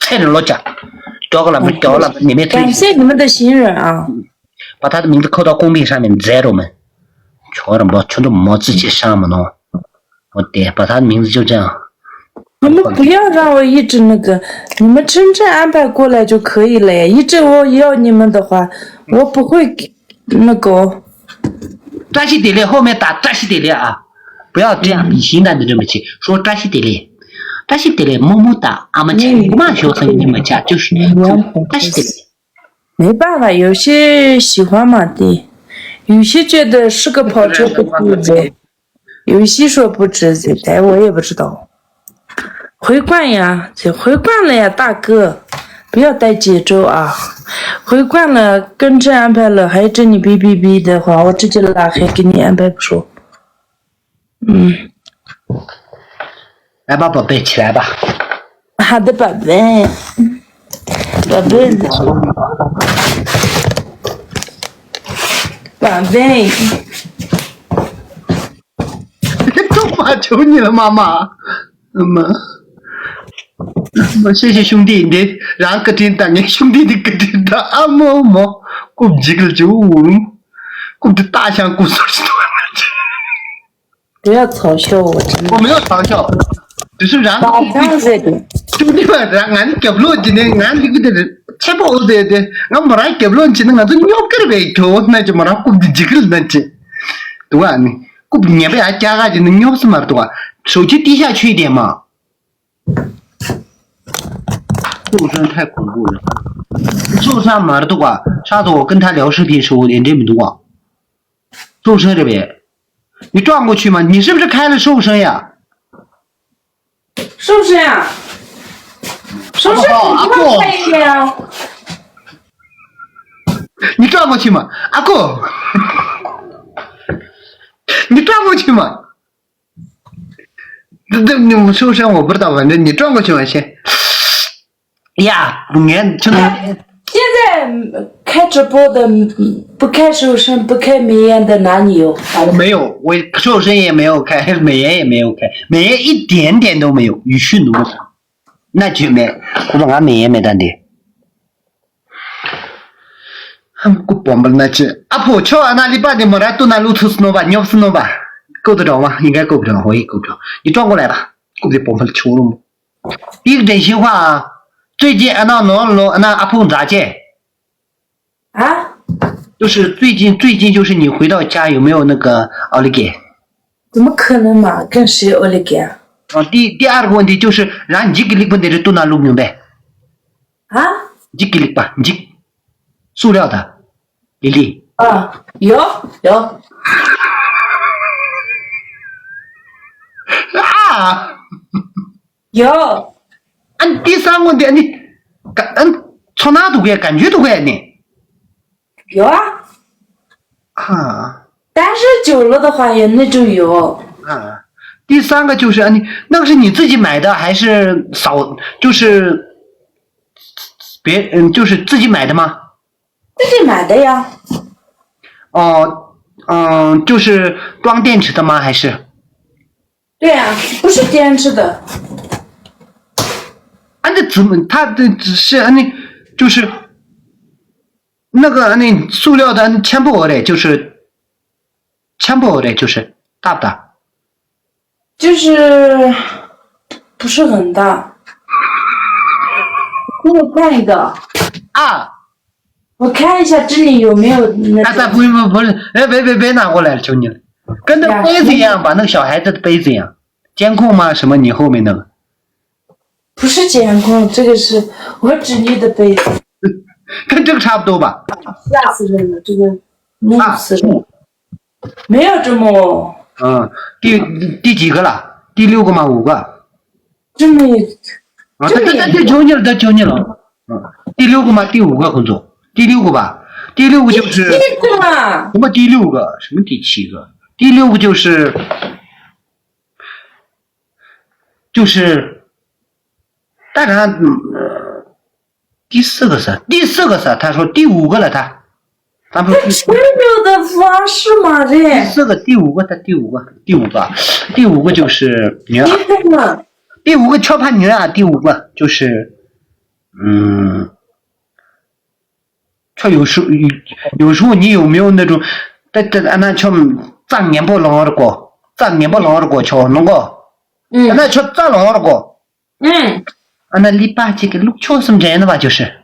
菜点老家，掉个里面。感谢你们的信任啊！把他的名字扣到公屏上面，0们，全都没自己上嘛喏，我的，把他的名字就这样。你们不要让我一直那个，你们真正安排过来就可以了呀。一直我要你们的话，我不会那个。专心点练，后面打专心点练啊！不要这样，你心淡的对不起，说专心点练，专心点练，么么哒，俺们亲嘛学生你们家就是专心点练。没办法，有些喜欢嘛的，有些觉得是个跑车不值得，有些说不值得，但我也不知道。回灌呀，就回灌了呀，大哥，不要带节奏啊！回灌了，跟着安排了，还整你哔哔哔的话，我直接拉黑给你安排不说。来吧，宝贝，起来吧。好的，宝贝，宝贝，宝贝。干嘛求你了，妈妈？谢谢兄弟的，让个天当兄弟的个天当啊么，我这个就我的大象故事是多少？不要嘲笑我，真的。我没有嘲笑，只是让兄弟们让俺给不落去呢，俺这个的吃饱的，俺没让给不落去呢，俺就尿个呗，就那就没让我的这个那去，对吧？我不念不下家个就能尿什么对吧？手机低下去一点嘛。瘦身太恐怖了。瘦身嘛的多啊！上次我跟他聊视频时候连这么多啊。瘦身这边，你转过去吗？你是不是开了瘦身呀？瘦身啊？瘦身你快开一点啊！你转过去吗？阿公，你转过去吗？你们瘦身我不知道，反正你转过去嘛先。呀，年真的。现在开直播的不开瘦身不开美颜的哪里有？我没有，我瘦身也没有开，美颜也没有开，美颜一点点都没有，语序都没有。那就没，我说俺美颜没得的。我帮不那去。阿婆，瞧俺那里把的没来，都那路头是弄吧，尿是弄吧，够得着吗？应该够不着，我也够不着。你转过来吧，够得帮不了球了吗？第一个真心话啊，最近俺那阿婆咋见？啊？就是最近就是你回到家有没有那个奥利给？怎么可能嘛？跟谁奥利给啊？第二个问题就是让你这个里问题是都拿录明白啊？这个里吧，你这塑料的，丽丽。啊，有。啊，有。俺第三个问题你从哪都会感觉都会呢？有啊。啊。但是久了的话也那就有。啊。第三个就是你那个是你自己买的还是就是就是自己买的吗？自己买的呀。就是装电池的吗？还是？对呀，不是电池的。这怎么？它的只是就是那个塑料的铅箔的，就是铅箔的，就是大不大？就是不是很大。给我看一个啊！我看一下这里有没有那个。不是，别拿过来了，求你了，跟那杯子一样，把那个小孩子的杯子一样，监控吗？什么？你后面那个？不是监控，这个是我指你的杯子。跟这个差不多吧？吓死人了，这个弄死人。没有这么。第几个了？第6个吗？5个？这么这求你了，这求你了。第6个吗？第5个工作？第6个吧？第6个就是。第7个嘛？什么第6个？什么第7个？第6个就是，当然，第4个是，他说第5个了，咱们说。谁有的发誓嘛？这。第4个，第5个，第5个就是女儿。第5个敲盘女儿，第5个就是，说有时候你有没有那种，那敲脏年不老的过敲弄个，那敲脏老的过，那里把这个路敲成这样的吧，就是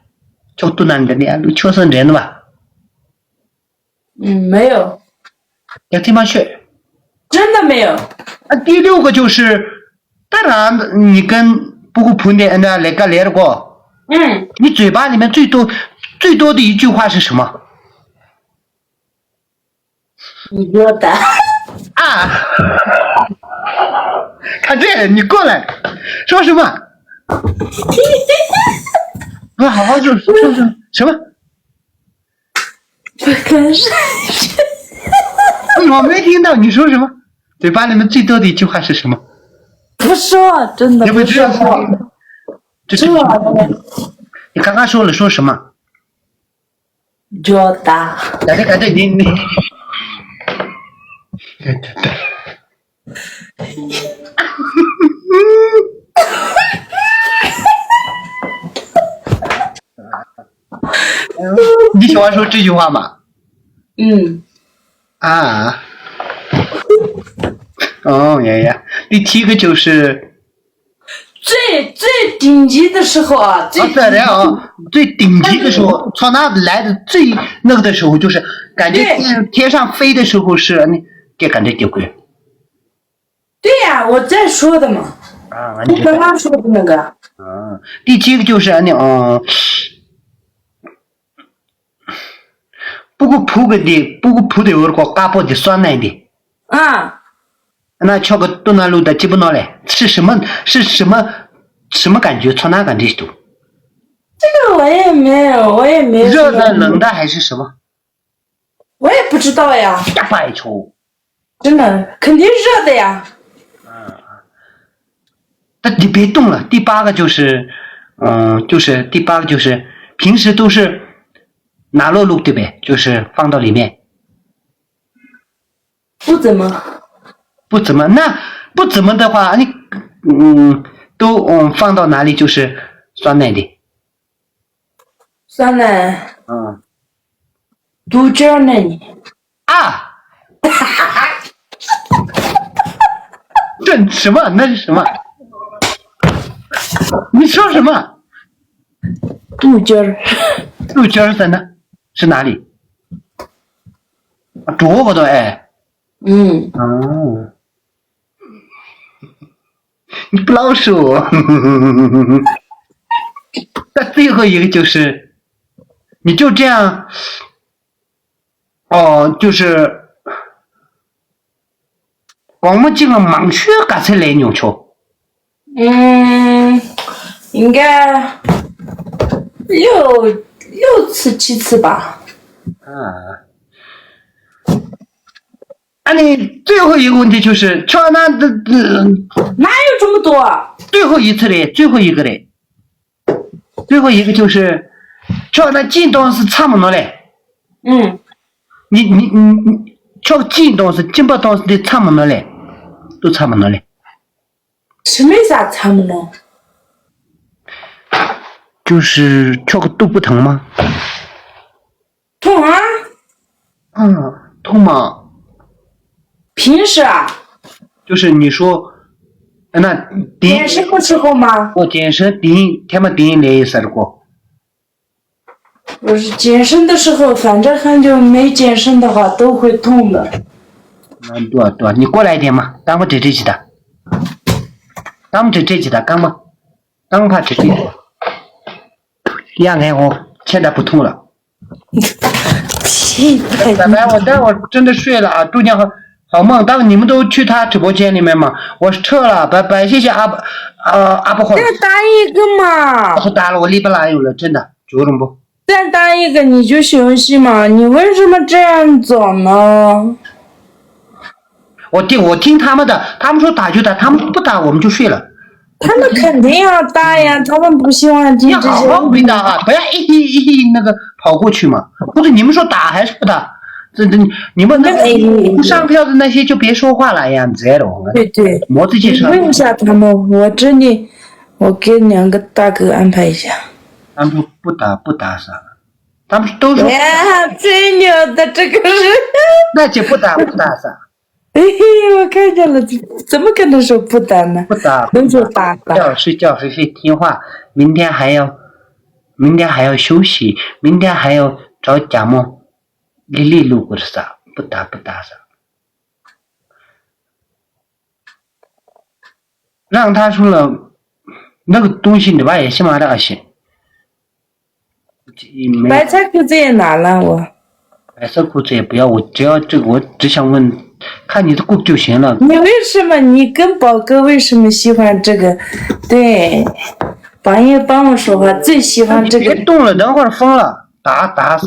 敲多难的呢，路敲成这样的吧。没有。要地方去。真的没有。第6个就是，当然你跟不过碰的那来了过。你嘴巴里面最多的一句话是什么？你给我打。啊！看这，你过来，说什么？不好好说什么？不可是。我没听到你说什么。嘴巴里面最多的一句话是什么？不说，真的不说。你刚刚说了说什么？叫打。赶紧你。你喜欢说这句话吗？呀，第7个就是最顶级的时候啊，最顶级的时候，从那来的最那个的时候，就是感觉天上飞的时候是，就感觉丢鬼。对呀，我在说的嘛。啊，你刚刚说的那个。第7个就是不过铺的有个嘎巴的酸奶的。那敲个东南路的基本上嘞，是什么感觉？从哪感觉读？这个我也没有。热的、冷的还是什么？我也不知道呀。拜托。真的，肯定热的呀。但你别动了。第8个就是平时都是拿落路对不对？就是放到里面。不怎么。那不怎么的话，你都放到哪里就是酸奶的。酸奶。杜鹃奶呢？这什么？那是什么？你说什么？杜鹃在哪？是哪里？这个的哎。你不老说。那最后一个就是，你就这样，就是我们这个盲区干才来牛球。应该6次7次吧。你最后一个问题就是瞧那哪有这么多？最后一次嘞，最后一个嘞，最后一个就是瞧那进东是差不多嘞。你瞧进东是进不东是的差不多嘞，都差不多嘞。是没啥差不多。就是瞧个都不疼吗？痛啊。痛吗？平时啊。就是你说，那健身的时候吗？我健身他们来一次过。我是健身的时候，反正很久没健身的话都会痛的。对，你过来一点嘛，当我这几的，当我这几的，干嘛？当怕这几的，两天我现在不痛了。拜拜，我待会儿真的睡了啊，祝你好梦。当你们都去他直播间里面嘛，我撤了，拜拜，谢谢阿伯好。再打一个嘛。我打了，我礼拜哪有了，真的，觉得不？再打一个你就休息嘛，你为什么这样做呢？我听他们的，他们说打就打，他们不打我们就睡了。他们肯定要打呀，他们不喜欢听这些。你好好回答啊，不要一那个跑过去嘛，或者你们说打还是不打？你们那个不上票的那些就别说话了呀，这样的。对。模子介绍。问一下他们，我给2个大哥安排一下。他们说不打啥，他们都说。最牛的这个是。那就不打啥。我看见了，怎么跟他说不打呢？不打，能就打。睡觉听话，明天还要休息，明天还要找贾梦。丽丽路过是啥？不打啥。让他说了那个东西，你把也先把它写。白菜裤子也拿了我。白色裤子也不要，我只要这个，我只想问，看你的裤就行了。你为什么？你跟宝哥为什么喜欢这个？对，帮我说话，最喜欢这个。别动了，等会儿疯了，打死。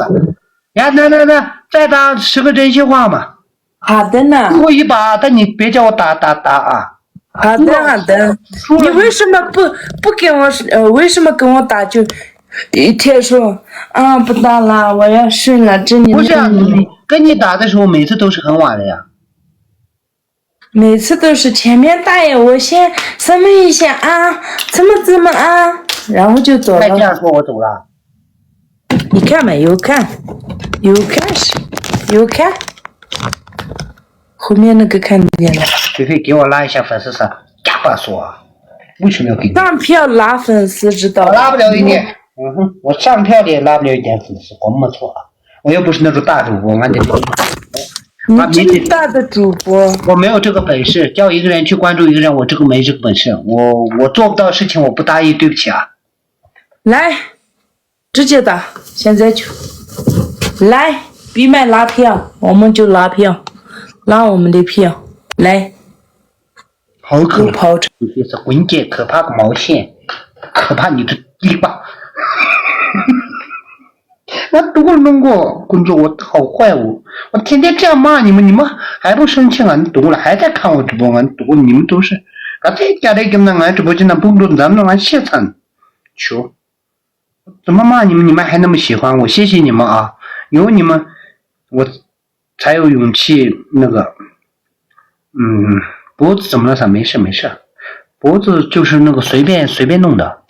呀，那，再打10个真心话嘛。好的呢。最后一把，但你别叫我打啊。好的。你为什么不跟我为什么跟我打就一天说不打了，我要睡了，这里。不是跟你打的时候，每次都是很晚的呀。每次都是前面打呀，我先什么一下怎么然后就走了。再这样说，我走了。你看嘛，有看，后面那个看见了。菲菲给我拉一下粉丝上，哑巴说啊，为什么要给你？上票拉粉丝知道？我拉不了一点，我上票的也拉不了一点粉丝，我没错啊，我又不是那种大主播，你这么大的主播，我没有这个本事，叫一个人去关注一个人，我这个没这个本事，我做不到事情，我不答应，对不起啊。来，直接打，现在就来，闭麦拉票，我们就拉票，拉我们的票，来，好可怕！跑车，你别说关键，可怕个毛线，可怕你的篱笆。我读了弄过工作，我好坏我天天这样骂你们，你们还不生气啊？你读了还在看我直播啊？读你们都是，刚才家里跟那俺直播间那蹦动，咱们俺现场，求，怎么骂你们？你们还那么喜欢我？谢谢你们啊！有你们，我才有勇气那个，脖子怎么了？啥？没事，脖子就是那个随便弄的。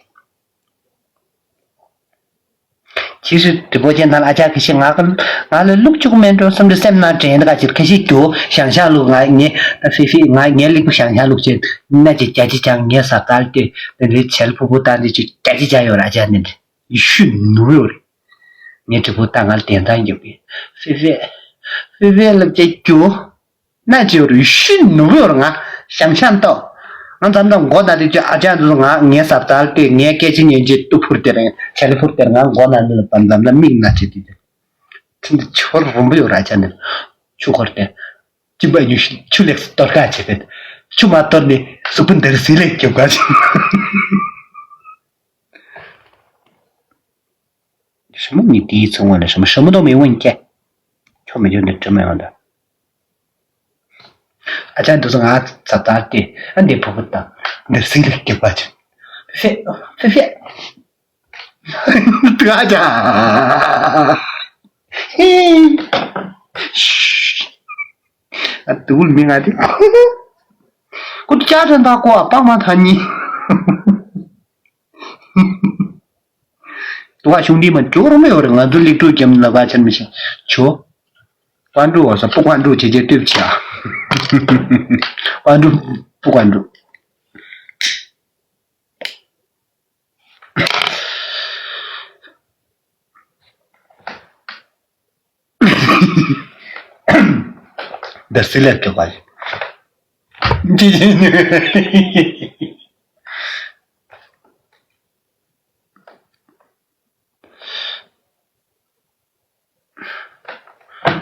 其实直播间大家可是俺的录这个面中，甚至在那这样的个就可是就想象录俺你那菲菲俺你那个想象录就那就家里讲你啥干的，那里钱婆婆单的就家里讲有来讲的，一训怒有的，你直播单俺点赞有的，菲菲那这就那就是训怒有了啊，想象到。俺咱们我那的就这样子俺年啥子的，年给几年就都破的人，钱都破的人，俺我那的把咱们命拿去的，真的确实没有来讲的，就好的，就把你出来多干去的，就嘛到的是本地的谁来就干去。什么？你第一次问了什么？什么都没问见，后面就能这么样的。这样都是俺咋的，俺得不当，那谁来给我去？菲菲，得着，嘿，嘘，俺肚里面俺的，我的家长大哥帮忙谈你，多少兄弟们就都没有人啊，都领着节目那个钱没行，求关注我说不关注姐姐对不起啊。关注不关注？这谁来给我？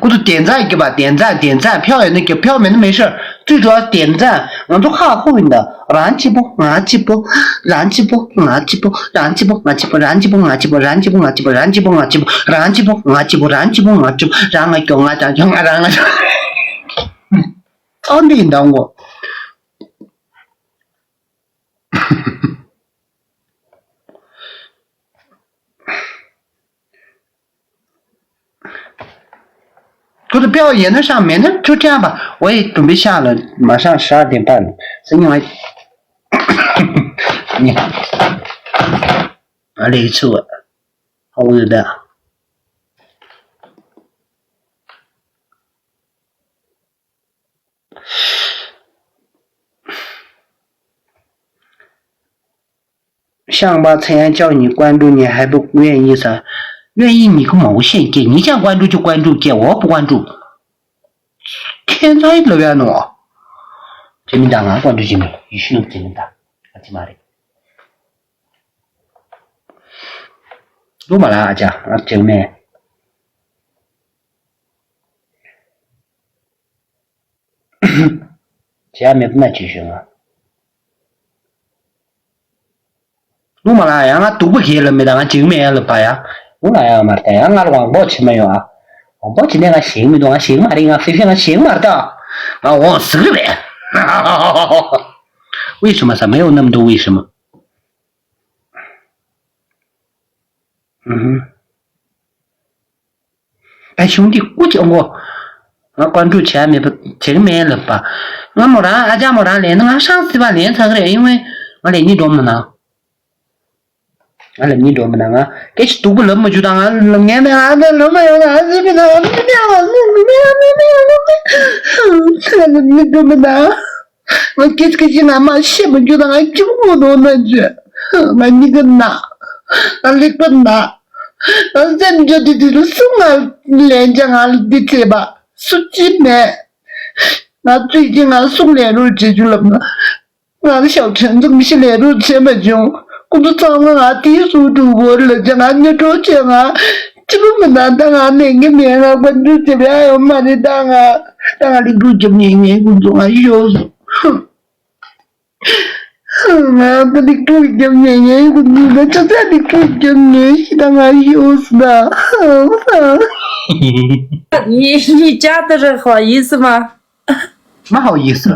我就点赞给吧，点赞，票也能给，票没那没事，最主要点赞，我都看后面的，燃起波，燃起波，燃起波，燃起波，燃起波，燃起波，燃起波，燃起波，燃起波，燃起波，燃起波，燃起波，燃起波，燃起波，燃起波，燃起波，然后叫我讲，然后，好领导我。我的表演在上面，那就这样吧，我也准备下了，马上12点半了，是因为你看，那一次我好饿的。想把陈岩叫你关注，你还不愿意噻？愿意你个毛线给！你想关注就关注，给我不关注，天才乐园喏！这名单俺关注进来了，必须能这名单，阿鸡妈的！录嘛啦阿家，俺这面。这面不难继续啊！录嘛啦呀，俺都不去了，没当俺正面了吧呀？我那样嘛的，俺王宝去没有啊？王宝今天俺行没动，俺行嘛的，俺菲菲俺行嘛的，俺王死了呗！为什么？啥没有那么多为什么？哎兄弟，估计我关注前面不正面了吧？俺没让俺家没让练，俺上次把练才个嘞，因为俺练你多么呢？俺练你多么呢？给是读不那么就当俺练的俺的那么样的，这边的我这边你多么呢？我给这个人俺妈写不就当俺这么多那句，俺你个哪？俺那个哪？俺咱就的送俺连讲俺的这吧。书记们，俺最近送联络去了嘛？俺的小陈这个些联络钱没用，我都找俺低速主播了，叫俺你多钱这个么难当哪个面关注这边还有嘛的当领导这年工作笑死，哼。这领导这年工作，这在领导这年当笑死了，你家的人好意思吗？没好意思。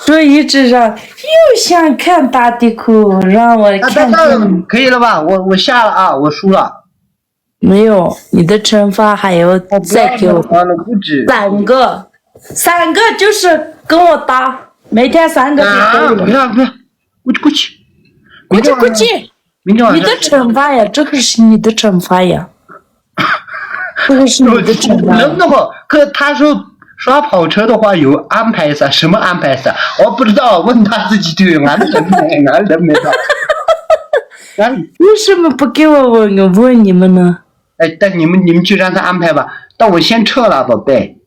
说一直让又想看大地库，让我看看。可以了吧？我下了我输了。没有，你的惩罚还要再给我不止三个就是跟我打，每天3个就可以了。不要，过去。明天晚上。你的惩罚呀，这个是你的惩罚呀。这个是你的惩罚。那个，可他说刷跑车的话有安排啥？什么安排啥？我不知道，问他自己就有，俺人没到。为什么不给我问？我问你们呢？但你们就让他安排吧。但我先撤了，宝贝。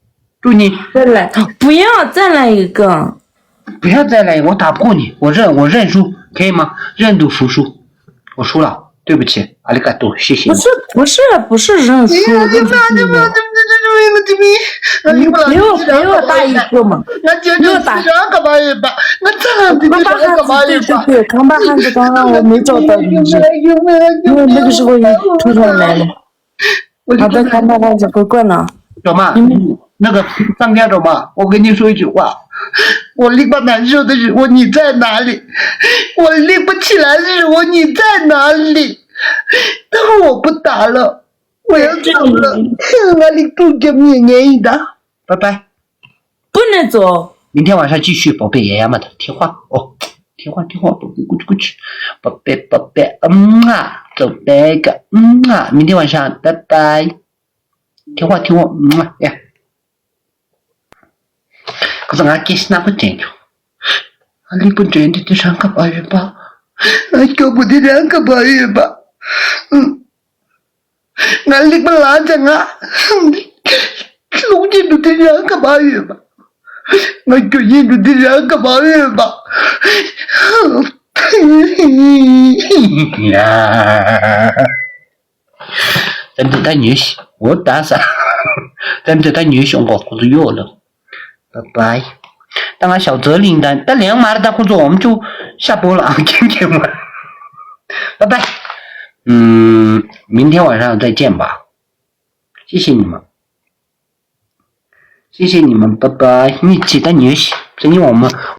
祝你再来，不要再来一个。不要再来，我打不过你，我认输，可以吗？认赌服输，我输了，对不起，阿里嘎多，谢谢你。不是认输。你给我打一个嘛！给我打。对，扛把汉子刚刚我没找到你，因为那个时候你突然来了。好的，扛把汉子乖乖了。走嘛，那个上家走嘛，我跟你说一句话，我拎不难受的时候你在哪里？我拎不起来的时候你在哪里？但是我不打了，我要走了，哪里不给你的？拜拜。不能走。明天晚上继续，宝贝爷爷们的听话哦，听话，宝贝过去，宝贝，走那个明天晚上拜拜。听话，呀。可是俺给是哪个真的？俺离不真的得上个8月吧？俺搞不得2个8月吧？俺离不拉着龙井都得2个8月吧？俺究竟都得2个8月吧？咱们带女婿，我打啥？咱们带女婿我都要了。拜拜。当然小泽领单，但2码的大工作我们就下播了今天晚上，拜拜。明天晚上再见吧。谢谢你们，拜拜。你记得女婿，这里我们。